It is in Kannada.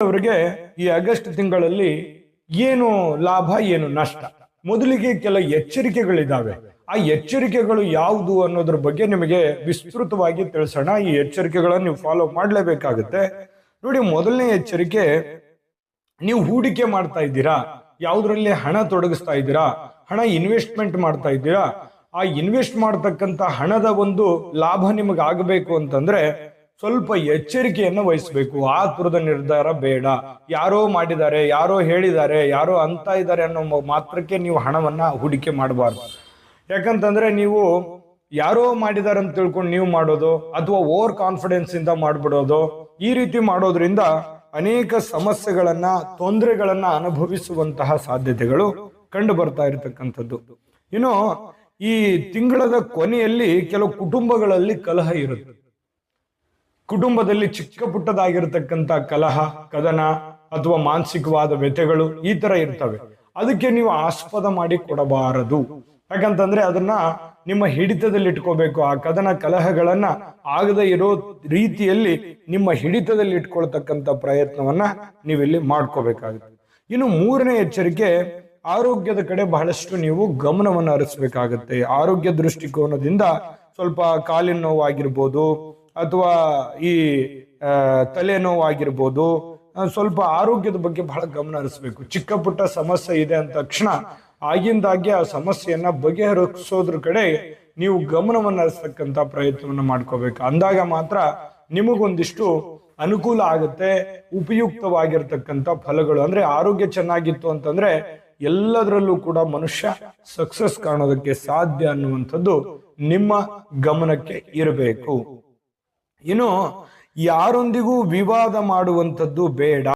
ಅವರಿಗೆ ಈ ಆಗಸ್ಟ್ ತಿಂಗಳಲ್ಲಿ ಏನು ಲಾಭ ಏನು ನಷ್ಟ, ಮೊದಲಿಗೆ ಕೆಲ ಎಚ್ಚರಿಕೆಗಳಿದ್ದಾವೆ. ಆ ಎಚ್ಚರಿಕೆಗಳು ಯಾವುದು ಅನ್ನೋದ್ರ ಬಗ್ಗೆ ನಿಮಗೆ ವಿಸ್ತೃತವಾಗಿ ತಿಳಿಸೋಣ. ಈ ಎಚ್ಚರಿಕೆಗಳನ್ನು ನೀವು ಫಾಲೋ ಮಾಡಲೇಬೇಕಾಗುತ್ತೆ. ನೋಡಿ, ಮೊದಲನೇ ಎಚ್ಚರಿಕೆ, ನೀವು ಹೂಡಿಕೆ ಮಾಡ್ತಾ ಇದ್ದೀರಾ, ಯಾವುದ್ರಲ್ಲಿ ಹಣ ತೊಡಗಿಸ್ತಾ ಇದ್ದೀರಾ, ಹಣ ಇನ್ವೆಸ್ಟ್ಮೆಂಟ್ ಮಾಡ್ತಾ ಇದ್ದೀರಾ, ಆ ಇನ್ವೆಸ್ಟ್ ಮಾಡತಕ್ಕಂತ ಹಣದ ಒಂದು ಲಾಭ ನಿಮಗೆ ಆಗಬೇಕು ಅಂತಂದ್ರೆ ಸ್ವಲ್ಪ ಎಚ್ಚರಿಕೆಯನ್ನು ವಹಿಸಬೇಕು. ಆತುರದ ನಿರ್ಧಾರ ಬೇಡ. ಯಾರೋ ಮಾಡಿದ್ದಾರೆ, ಯಾರೋ ಹೇಳಿದ್ದಾರೆ, ಯಾರೋ ಅಂತ ಇದ್ದಾರೆ ಅನ್ನೋ ಮಾತ್ರಕ್ಕೆ ನೀವು ಹಣವನ್ನ ಹೂಡಿಕೆ ಮಾಡಬಾರ್ದು. ಯಾಕಂತಂದ್ರೆ ನೀವು ಯಾರೋ ಮಾಡಿದ್ದಾರೆ ಅಂತ ತಿಳ್ಕೊಂಡು ನೀವು ಮಾಡೋದು, ಅಥವಾ ಓವರ್ ಕಾನ್ಫಿಡೆನ್ಸ್ ಇಂದ ಮಾಡ್ಬಿಡೋದು, ಈ ರೀತಿ ಮಾಡೋದ್ರಿಂದ ಅನೇಕ ಸಮಸ್ಯೆಗಳನ್ನ, ತೊಂದರೆಗಳನ್ನ ಅನುಭವಿಸುವಂತಹ ಸಾಧ್ಯತೆಗಳು ಕಂಡು ಬರ್ತಾ ಇರತಕ್ಕಂಥದ್ದು. ಇನ್ನು ಈ ತಿಂಗಳದ ಕೊನೆಯಲ್ಲಿ ಕೆಲವು ಕುಟುಂಬಗಳಲ್ಲಿ ಕಲಹ ಇರುತ್ತೆ. ಕುಟುಂಬದಲ್ಲಿ ಚಿಕ್ಕ ಪುಟ್ಟದಾಗಿರ್ತಕ್ಕಂಥ ಕಲಹ, ಕದನ ಅಥವಾ ಮಾನಸಿಕವಾದ ವ್ಯಥೆಗಳು ಈ ತರ ಇರ್ತವೆ. ಅದಕ್ಕೆ ನೀವು ಆಸ್ಪದ ಮಾಡಿ ಕೊಡಬಾರದು. ಯಾಕಂತಂದ್ರೆ ಅದನ್ನ ನಿಮ್ಮ ಹಿಡಿತದಲ್ಲಿ ಇಟ್ಕೋಬೇಕು. ಆ ಕದನ ಕಲಹಗಳನ್ನ ಆಗದೆ ಇರೋ ರೀತಿಯಲ್ಲಿ ನಿಮ್ಮ ಹಿಡಿತದಲ್ಲಿ ಇಟ್ಕೊಳ್ತಕ್ಕಂಥ ಪ್ರಯತ್ನವನ್ನ ನೀವಿಲ್ಲಿ ಮಾಡ್ಕೋಬೇಕಾಗುತ್ತೆ. ಇನ್ನು ಮೂರನೇ ಎಚ್ಚರಿಕೆ, ಆರೋಗ್ಯದ ಕಡೆ ಬಹಳಷ್ಟು ನೀವು ಗಮನವನ್ನು ಹರಿಸಬೇಕಾಗತ್ತೆ. ಆರೋಗ್ಯ ದೃಷ್ಟಿಕೋನದಿಂದ ಸ್ವಲ್ಪ ಕಾಲಿನ ನೋವಾಗಿರ್ಬೋದು, ಅಥವಾ ಈ ತಲೆನೋವಾಗಿರ್ಬೋದು, ಸ್ವಲ್ಪ ಆರೋಗ್ಯದ ಬಗ್ಗೆ ಬಹಳ ಗಮನ ಹರಿಸ್ಬೇಕು. ಚಿಕ್ಕ ಪುಟ್ಟ ಸಮಸ್ಯೆ ಇದೆ ಅಂದ ತಕ್ಷಣ ಆಗಿಂದಾಗೆ ಆ ಸಮಸ್ಯೆಯನ್ನ ಬಗೆಹರಿಸೋದ್ರ ಕಡೆ ನೀವು ಗಮನವನ್ನು ಹರಿಸ್ತಕ್ಕಂಥ ಪ್ರಯತ್ನವನ್ನ ಮಾಡ್ಕೋಬೇಕು. ಅಂದಾಗ ಮಾತ್ರ ನಿಮಗೊಂದಿಷ್ಟು ಅನುಕೂಲ ಆಗುತ್ತೆ, ಉಪಯುಕ್ತವಾಗಿರ್ತಕ್ಕಂಥ ಫಲಗಳು. ಅಂದ್ರೆ ಆರೋಗ್ಯ ಚೆನ್ನಾಗಿತ್ತು ಅಂತಂದ್ರೆ ಎಲ್ಲದರಲ್ಲೂ ಕೂಡ ಮನುಷ್ಯ ಸಕ್ಸಸ್ ಕಾಣೋದಕ್ಕೆ ಸಾಧ್ಯ ಅನ್ನುವಂಥದ್ದು ನಿಮ್ಮ ಗಮನಕ್ಕೆ ಇರಬೇಕು. ಇನ್ನು ಯಾರೊಂದಿಗೂ ವಿವಾದ ಮಾಡುವಂಥದ್ದು ಬೇಡ.